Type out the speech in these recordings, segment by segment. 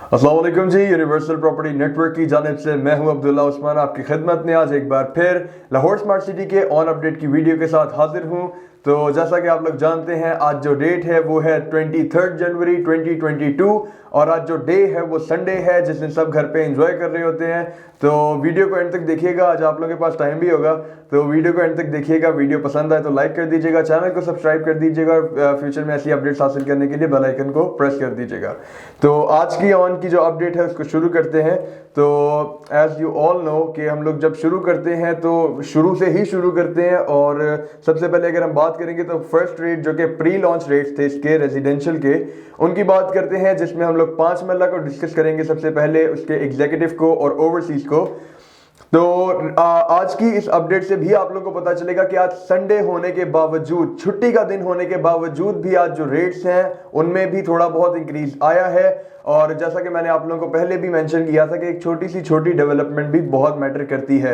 अस्सलाम वालेकुम जी। Universal property network की जानिब से मैं हूं अब्दुल्ला उस्मान आपकी खिदमत में आज एक बार फिर लाहौर स्मार्ट सिटी के ऑन अपडेट की वीडियो के साथ हाजिर हूं। तो जैसा कि आप लोग जानते हैं आज जो डेट है वो है 23 जनवरी 2022 और आज जो डे है वो संडे है जिस दिन सब घर पे एंजॉय कर रहे होते हैं। तो वीडियो को एंड तक देखिएगा, आज आप लोगों के पास टाइम भी होगा तो वीडियो को एंड तक देखिएगा। वीडियो पसंद आए तो लाइक कर दीजिएगा, चैनल को सब्सक्राइब कर दीजिएगा और फ्यूचर में ऐसी अपडेट्स हासिल करने के लिए बेल आइकन को प्रेस कर दीजिएगा। तो आज की ऑन की जो अपडेट है उसको शुरू करते हैं। तो एज यू ऑल नो कि हम लोग जब शुरू करते हैं तो शुरू से ही शुरू करते हैं और सबसे पहले अगर हम बात करेंगे तो फर्स्ट रेट जो कि प्री लॉन्च रेट्स थे इसके रेजिडेंशियल के उनकी बात करते हैं, जिसमें हम लोग 5 मरला को डिस्कस करेंगे सबसे पहले, उसके एग्जीक्यूटिव को और ओवरसीज को। तो आज की इस अपडेट से भी आप लोगों को पता चलेगा कि आज संडे होने के बावजूद, छुट्टी का दिन होने के बावजूद भी आज जो रेट्स हैं उनमें भी थोड़ा बहुत इंक्रीज आया है। और जैसा कि मैंने आप लोगों को पहले भी मेंशन किया था कि एक छोटी डेवलपमेंट भी बहुत मैटर करती है।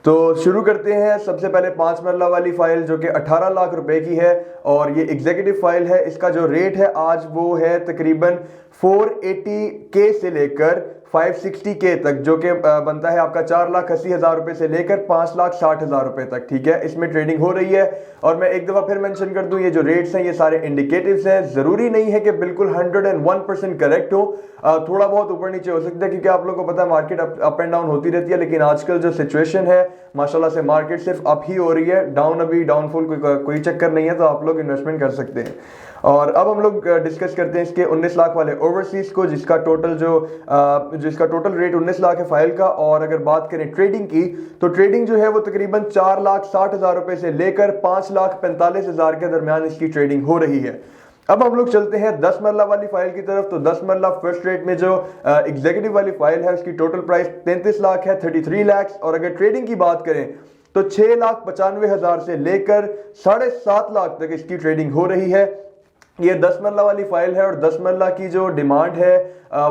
तो शुरू करते हैं सबसे पहले 5 मरला वाली फाइल जो कि 18 लाख रुपए की है और ये एग्जीक्यूटिव फाइल है। इसका जो रेट है आज वो है तकरीबन 480K से लेकर 560K तक, जो कि बनता है आपका 4,80,000 रुपए से लेकर 5,60,000 रुपए तक। ठीक है, इसमें ट्रेडिंग हो रही है। और मैं एक दफा फिर मेंशन कर दूं, ये जो रेट्स हैं ये सारे इंडिकेटिव्स हैं, जरूरी नहीं है कि बिल्कुल 101% करेक्ट हो, थोड़ा बहुत ऊपर नीचे हो सकता है क्योंकि आप लोगों को पता है मार्केट अप एंड डाउन होती रहती है। लेकिन आजकल जो सिचुएशन है माशाल्लाह से मार्केट सिर्फ अप ही हो रही है, डाउन अभी डाउनफॉल कोई चक्कर नहीं है, तो आप लोग इन्वेस्टमेंट कर सकते हैं। और अब हम लोग डिस्कस करते हैं इसके 19 लाख वाले ओवरसीज को, जिसका टोटल रेट 19 लाख है फाइल का। और अगर बात करें ट्रेडिंग की तो ट्रेडिंग जो है वो तकरीबन 4,60,000 रुपए से लेकर 5,45,000 के दरमियान इसकी ट्रेडिंग हो रही है। अब हम लोग चलते हैं 10 मरला वाली फाइल की तरफ। तो 10 मरला फर्स्ट रेट में जो एग्जीक्यूटिव वाली फाइल है उसकी टोटल प्राइस 33 लाख है, 33 लाख। और अगर ट्रेडिंग की बात करें तो 6,95,000 से लेकर 7.5 लाख तक इसकी ट्रेडिंग हो रही है। ये 10 मरला वाली फाइल है और 10 मरला की जो डिमांड है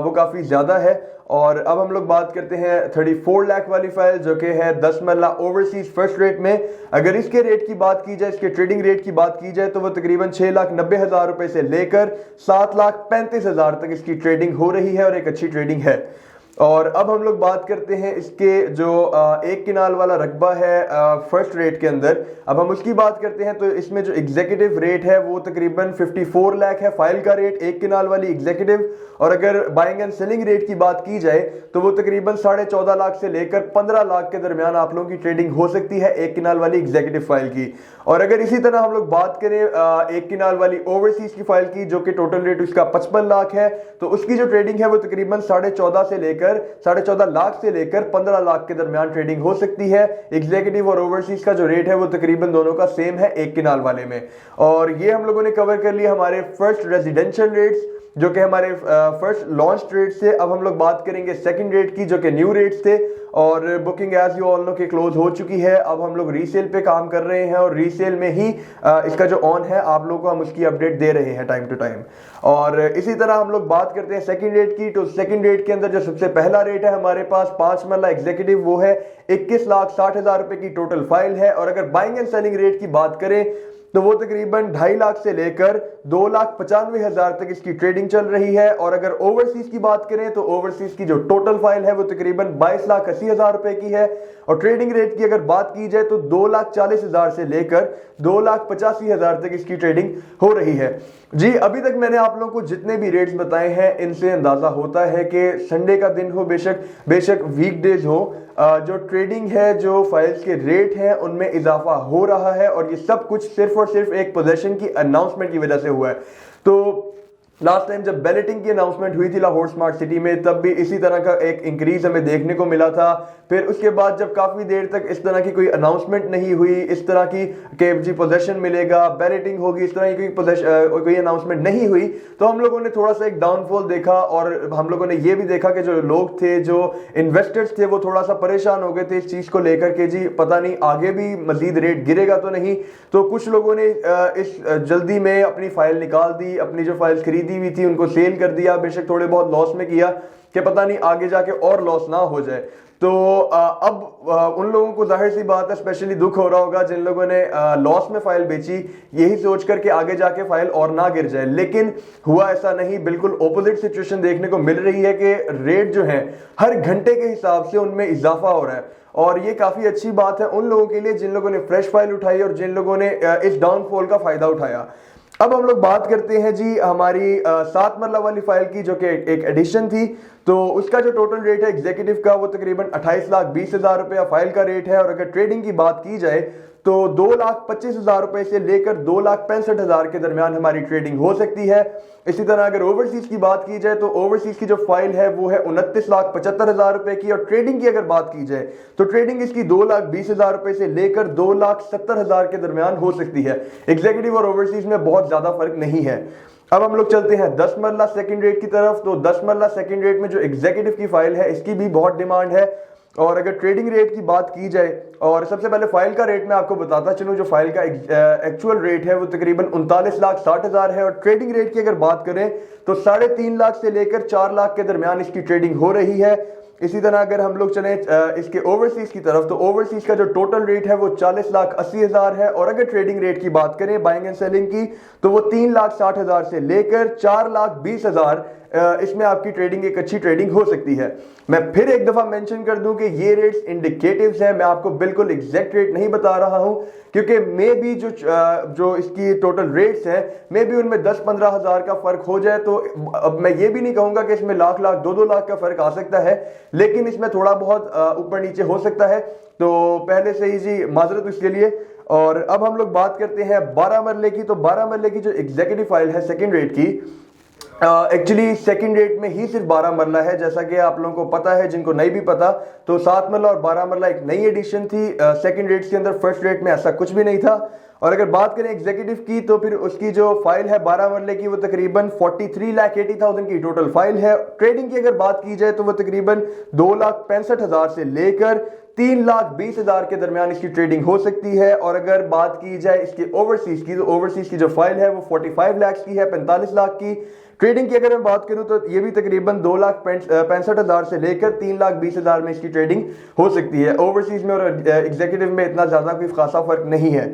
वो काफ़ी ज़्यादा है। और अब हम लोग बात करते हैं 34 लाख वाली फाइल जो कि है 10 मरला ओवरसीज फर्स्ट रेट में। अगर इसके रेट की बात की जाए, इसके ट्रेडिंग रेट की बात की जाए तो वो तकरीबन 6,90,000 रुपए से लेकर 7,35,000 तक इसकी ट्रेडिंग हो रही है और एक अच्छी ट्रेडिंग है। और अब हम लोग बात करते हैं इसके जो एक किनाल वाला रकबा है फर्स्ट रेट के अंदर, अब हम उसकी बात करते हैं। तो इसमें जो एग्जीक्यूटिव रेट है वो तकरीबन 54 लाख है फाइल का रेट, एक किनाल वाली एग्जीक्यूटिव। और अगर बाइंग एंड सेलिंग रेट की बात की जाए तो वो तकरीबन 14.5 लाख से लेकर 15 लाख के दरमियान आप लोगों की ट्रेडिंग हो सकती है एक किनाल वाली एग्जीक्यूटिव फाइल की। और अगर इसी तरह हम लोग बात करें एक किनाल वाली ओवरसीज की फाइल की जो कि टोटल रेट उसका 55 लाख है, तो उसकी जो ट्रेडिंग है वो तकरीबन 14.5 लाख से लेकर 15 लाख के दरमियान ट्रेडिंग हो सकती है। एग्जीक्यूटिव और ओवरसीज का जो रेट है वो तकरीबन दोनों का सेम है एक किनाल वाले में। और ये हम लोगों ने कवर कर लिया हमारे फर्स्ट रेजिडेंशियल रेट्स जो कि हमारे फर्स्ट लॉन्च रेट से। अब हम लोग बात करेंगे सेकंड रेट की जो कि न्यू रेट्स थे और booking as you all know के क्लोज हो चुकी है। अब हम लोग रीसेल पे काम कर रहे हैं और रीसेल में ही इसका जो ऑन है आप लोगों को हम उसकी अपडेट दे रहे हैं टाइम टू टाइम। और इसी तरह हम लोग बात करते हैं सेकंड रेट की। तो सेकंड रेट के अंदर जो सबसे पहला रेट है हमारे पास 5 मरला एग्जीक्यूटिव वो है 21,60,000 रुपए की टोटल फाइल है। और अगर बाइंग एंड सेलिंग रेट की बात करें तो वो तकरीबन 2.5 लाख से लेकर 2,95,000 तक इसकी ट्रेडिंग चल रही है। और अगर ओवरसीज की बात करें तो ओवरसीज की जो टोटल फाइल है वो तकरीबन 22,80,000 रुपए की है। और ट्रेडिंग रेट की अगर बात की जाए तो 2,40,000 से लेकर 2,85,000 तक इसकी ट्रेडिंग हो रही है। जी, अभी तक मैंने आप लोगों को जितने भी रेट्स बताए हैं इनसे अंदाजा होता है कि संडे का दिन हो बेशक वीकडेज हो, जो ट्रेडिंग है जो फाइल्स के रेट हैं उनमें इजाफा हो रहा है। और ये सब कुछ सिर्फ और सिर्फ एक पोजीशन की अनाउंसमेंट की वजह से हुआ है। तो लास्ट टाइम जब बैलेटिंग की अनाउंसमेंट हुई थी लाहौर स्मार्ट सिटी में तब भी इसी तरह का एक इंक्रीज हमें देखने को मिला था। फिर उसके बाद जब काफी देर तक इस तरह की कोई अनाउंसमेंट नहीं हुई, इस तरह की कि जी पोजीशन मिलेगा, बैलेटिंग होगी, इस तरह की कोई अनाउंसमेंट नहीं हुई, तो हम लोगों ने थोड़ा सा एक डाउनफॉल देखा। और हम लोगों ने ये भी देखा कि जो लोग थे, जो इन्वेस्टर्स थे, वो थोड़ा सा परेशान हो गए थे इस चीज को लेकर के जी पता नहीं आगे भी मजीद रेट गिरेगा तो नहीं। तो कुछ लोगों ने इस जल्दी में अपनी फाइल निकाल दी, अपनी जो फाइल खरीदी हुई थी उनको सेल कर दिया, बेशक थोड़े बहुत लॉस में किया कि पता नहीं आगे जाके और लॉस ना हो जाए। तो अब उन लोगों को जाहिर सी बात है स्पेशली दुख हो रहा होगा जिन लोगों ने लॉस में फाइल बेची, यही सोच कर के आगे जाके फाइल और ना गिर जाए। लेकिन हुआ ऐसा नहीं, बिल्कुल ऑपोजिट सिचुएशन देखने को मिल रही है कि रेट जो है हर घंटे के हिसाब से उनमें इजाफा हो रहा है। और ये काफी अच्छी बात है उन लोगों के लिए जिन लोगों ने फ्रेश फाइल उठाई और जिन लोगों ने इस डाउनफॉल का फायदा उठाया। अब हम लोग बात करते हैं जी हमारी 7 मरला वाली फाइल की, जो कि एक एडिशन थी। तो उसका जो टोटल रेट है एग्जीक्यूटिव का वो तकरीबन 28,20,000 रुपया फाइल का रेट है। और अगर ट्रेडिंग की बात की जाए तो 2,25,000 रुपए से लेकर 2,65,000 के दरमियान हमारी ट्रेडिंग हो सकती है। इसी तरह अगर ओवरसीज की बात की जाए तो ओवरसीज की जो फाइल है वो है 29,75,000 रुपए की। और ट्रेडिंग की अगर बात की जाए तो ट्रेडिंग इसकी 2,20,000 रुपए से लेकर 2,70,000 के दरमियान हो सकती है। एग्जीक्यूटिव और ओवरसीज में बहुत ज्यादा फर्क नहीं है। अब हम लोग चलते हैं 10 मरला सेकंड रेट की तरफ। तो 10 मरला सेकंड रेट में जो एग्जीक्यूटिव की फाइल है इसकी भी बहुत डिमांड है। और अगर ट्रेडिंग रेट की बात की जाए, और सबसे पहले फाइल का रेट मैं आपको बताता चलूं, जो फाइल का एक्चुअल रेट है वो तकरीबन 39,60,000 है। और ट्रेडिंग रेट की अगर बात करें तो 3.5 लाख से लेकर 4 लाख के दरमियान इसकी ट्रेडिंग हो रही है। इसी तरह अगर हम लोग चले इसके ओवरसीज की तरफ, तो ओवरसीज का जो टोटल रेट है वो 40,80,000 है। और अगर ट्रेडिंग रेट की बात करें बाइंग एंड सेलिंग की, तो वो 3,60,000 से लेकर 4,20,000 इसमें आपकी ट्रेडिंग एक अच्छी ट्रेडिंग हो सकती है। मैं फिर एक दफा मेंशन कर दूं कि ये रेट्स इंडिकेटिव्स हैं, मैं आपको बिल्कुल एग्जैक्ट रेट नहीं बता रहा हूं, क्योंकि मे भी जो इसकी टोटल रेट्स हैं मे भी उनमें 10-15 हजार का फर्क हो जाए। तो अब मैं ये भी नहीं कहूंगा कि इसमें लाख 2-2 लाख का फर्क आ सकता है, लेकिन इसमें थोड़ा बहुत ऊपर नीचे हो सकता है। तो पहले से ही जी माजरत इसके लिए। और अब हम लोग बात करते हैं 12 मरले की। तो 12 मरले की जो एग्जीक्यूटिव फाइल है सेकंड रेट की, एक्चुअली सेकंड रेट में ही सिर्फ 12 मरला है, जैसा कि आप लोगों को पता है। जिनको नहीं भी पता तो 7 मरला और 12 मरला एक नई एडिशन थी सेकंड रेट के अंदर। फर्स्ट रेट में ऐसा कुछ भी नहीं था। और अगर बात करें एग्जीक्यूटिव की, तो फिर उसकी जो फाइल है 12 मरले की वो तकरीबन 43,80,000 की टोटल फाइल है। ट्रेडिंग की अगर बात की जाए तो वो तकरीबन 2,65,000 से लेकर 3,20,000 के दरमियान इसकी ट्रेडिंग हो सकती है। और अगर बात की जाए इसके ओवरसीज की, तो ओवरसीज की जो फाइल है वो 45 लाख की है, 45 लाख की। ट्रेडिंग की अगर मैं बात करूं तो ये भी तकरीबन 2,65,000 से लेकर 3,20,000 में इसकी ट्रेडिंग हो सकती है। ओवरसीज में और एग्जीक्यूटिव में इतना ज्यादा कोई खासा फर्क नहीं है।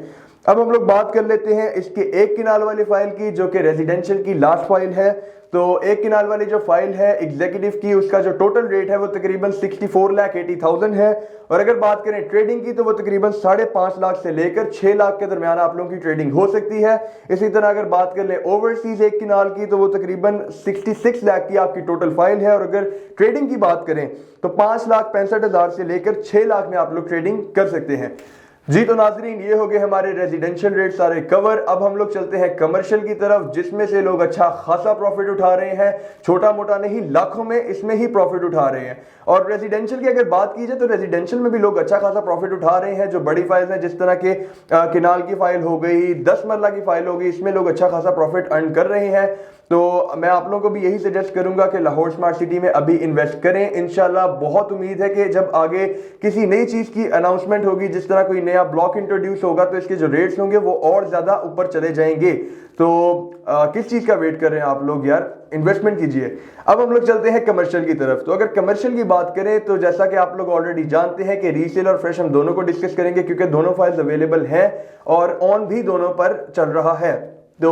अब हम लोग बात कर लेते हैं इसके 1 किनाल वाली फाइल की, जो कि रेजिडेंशियल की लास्ट फाइल है। तो 1 किनाल वाली जो फाइल है एग्जीक्यूटिव की, उसका जो टोटल रेट है वो तकरीबन 64,80,000 है। और अगर बात करें ट्रेडिंग की, तो वो तकरीबन 5.5 लाख से लेकर 6 लाख के दरमियान आप लोगों की ट्रेडिंग हो सकती है। इसी तरह अगर बात कर ले ओवरसीज 1 किनाल की, तो वो तकरीबन 66 लाख की आपकी टोटल फाइल है। और अगर ट्रेडिंग की बात करें तो 5,65,000 से लेकर 6 लाख में आप लोग ट्रेडिंग कर सकते हैं जी। तो नाजरीन, ये हो गए हमारे रेजिडेंशियल रेट सारे कवर। अब हम लोग चलते हैं कमर्शियल की तरफ, जिसमें से लोग अच्छा खासा प्रॉफिट उठा रहे हैं, छोटा मोटा नहीं, लाखों में इसमें ही प्रॉफिट उठा रहे हैं। और रेजिडेंशियल की अगर बात की जाए तो रेजिडेंशियल में भी लोग अच्छा खासा प्रॉफिट उठा रहे हैं। जो बड़ी फाइल है, जिस तरह के किनाल की फाइल हो गई, 10 मरला की फाइल हो गई, इसमें लोग अच्छा खासा प्रॉफिट अर्न कर रहे हैं। तो मैं आप लोगों को भी यही सजेस्ट करूंगा कि लाहौर स्मार्ट सिटी में अभी इन्वेस्ट करें। इंशाल्लाह बहुत उम्मीद है कि जब आगे किसी नई चीज की अनाउंसमेंट होगी, जिस तरह कोई नया ब्लॉक इंट्रोड्यूस होगा, तो इसके जो रेट्स होंगे वो और ज्यादा ऊपर चले जाएंगे। तो किस चीज का वेट कर रहे हैं आप लोग यार, इन्वेस्टमेंट कीजिए। अब हम लोग चलते हैं कमर्शियल की तरफ। तो अगर कमर्शियल की बात करें तो जैसा कि आप लोग ऑलरेडी जानते हैं कि रीसेल और फ्रेश हम दोनों को डिस्कस करेंगे, क्योंकि दोनों फाइल्स अवेलेबल हैं और ऑन भी दोनों पर चल रहा है। तो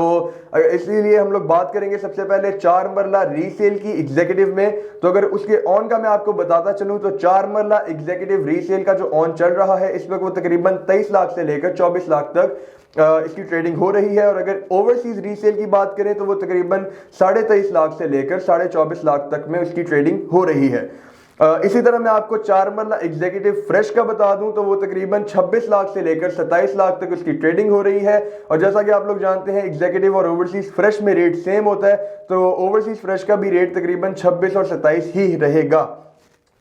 इसीलिए हम लोग बात करेंगे सबसे पहले 4 मरला रीसेल की एग्जीक्यूटिव में। तो अगर उसके ऑन का मैं आपको बताता चलूं तो 4 मरला एग्जीक्यूटिव रीसेल का जो ऑन चल रहा है इस वक्त वो तकरीबन 23 लाख से लेकर 24 लाख तक इसकी ट्रेडिंग हो रही है। और अगर ओवरसीज रीसेल की बात करें तो वो तकरीबन 23.5 लाख से लेकर 24.5 लाख तक में उसकी ट्रेडिंग हो रही है। इसी तरह मैं आपको 4 मरला एग्जीक्यूटिव फ्रेश का बता दूं तो वो तकरीबन 26 लाख से लेकर 27 लाख तक उसकी ट्रेडिंग हो रही है। और जैसा कि आप लोग जानते हैं एग्जीक्यूटिव और ओवरसीज फ्रेश में रेट सेम होता है, तो ओवरसीज फ्रेश का भी रेट तकरीबन 26 और 27 ही रहेगा।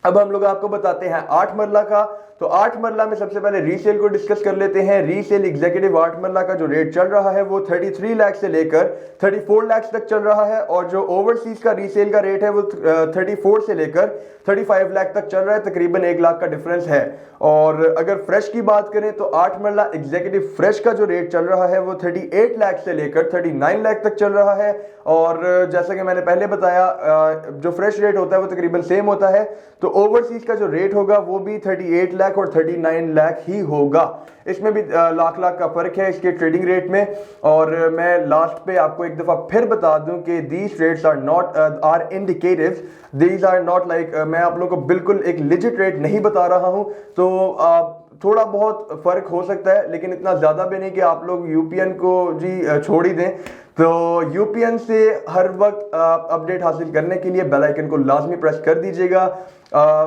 अब हम लोग आपको बताते हैं 8 मरला का। तो 8 मरला में सबसे पहले रीसेल को डिस्कस कर लेते हैं। रीसेल एग्जीक्यूटिव 8 मरला का जो रेट चल रहा है वो 33 लाख से लेकर 34 लाख तक चल रहा है। और जो ओवरसीज का रीसेल का रेट है वो 34 से लेकर 35 लाख तक चल रहा है, तकरीबन 1 लाख का डिफरेंस है। और अगर फ्रेश की बात करें तो 8 मरला एग्जीक्यूटिव फ्रेश का जो रेट चल रहा है वो 38 लाख से लेकर 39 लाख तक चल रहा है। और जैसा कि मैंने पहले बताया जो फ्रेश रेट होता है वो तकरीबन सेम होता है। तो ओवरसीज का जो रेट होगा वो भी 38 लाख और 39 लाख ही होगा। इसमें भी लाख का फर्क है इसके ट्रेडिंग रेट में। और मैं लास्ट पे आपको एक दफा फिर बता दूं कि these rates are not are indicatives, these are not like, मैं आप लोगों को बिल्कुल एक लिजिट रेट नहीं बता रहा हूं। तो थोड़ा बहुत फर्क हो सकता है लेकिन इतना ज्यादा भी नहीं कि आप लोग यूपीएन को जी छोड़ ही दें। तो यूपीएन से हर वक्त अपडेट हासिल करने के लिए बेल आइकन को लाजमी प्रेस कर दीजिएगा।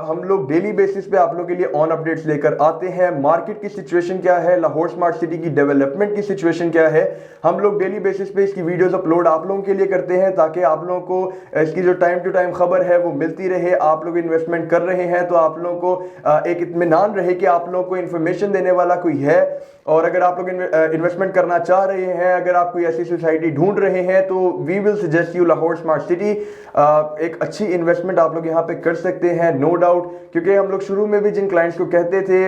हम लोग डेली बेसिस पे आप लोगों के लिए ऑन अपडेट्स लेकर आते हैं। मार्केट की सिचुएशन क्या है, लाहौर स्मार्ट सिटी की डेवलपमेंट की सिचुएशन क्या है, हम लोग डेली बेसिस पे इसकी वीडियोस अपलोड आप लोगों के लिए करते हैं ताकि आप लोगों को इसकी जो टाइम टू टाइम खबर है वो मिलती रहे। आप लोग इन्वेस्टमेंट कर रहे हैं तो आप लोगों को एक इत्मीनान रहे कि आप लोगों को इन्फॉर्मेशन देने वाला कोई है। और अगर आप लोग इन्वेस्टमेंट करना चाह रहे हैं, अगर आप कोई ऐसी सोसाइटी ढूंढ रहे हैं, तो we will suggest you Lahore smart city. एक अच्छी इन्वेस्टमेंट आप लोग यहाँ पे कर सकते हैं, नो डाउट। क्योंकि हम लोग शुरू में भी जिन क्लाइंट्स को कहते थे,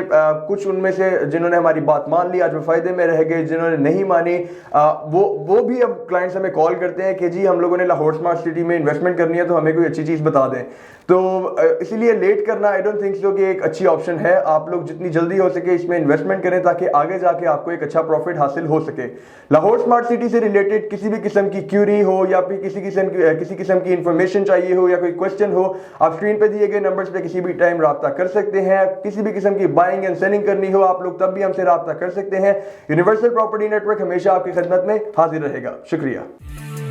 कुछ उनमें से जिन्होंने हमारी बात मान ली आज वो फायदे में रह गए, जिन्होंने नहीं मानी वो भी अब क्लाइंट्स हमें कॉल करते हैं कि जी हम लोगों ने लाहौर स्मार्ट सिटी में इन्वेस्टमेंट करनी है तो हमें कोई अच्छी चीज बता दें। तो इसीलिए लेट करना आई डोंट थिंक सो कि एक अच्छी ऑप्शन है। आप लोग जितनी जल्दी हो सके इसमें इन्वेस्टमेंट करें ताकि आगे जाके आपको एक अच्छा प्रॉफिट हासिल हो सके। लाहौर स्मार्ट सिटी से रिलेटेड किसी भी किस्म की क्यूरी हो या फिर किसी किस्म की इंफॉर्मेशन चाहिए हो या कोई क्वेश्चन हो, आप स्क्रीन पे दिए गए नंबर्स पे किसी भी टाइम राब्ता कर सकते हैं। किसी भी किस्म की बाइंग एंड सेलिंग करनी हो आप लोग तब भी हमसे राब्ता कर सकते हैं। यूनिवर्सल प्रॉपर्टी नेटवर्क हमेशा आपकी खिदमत में हाजिर रहेगा। शुक्रिया।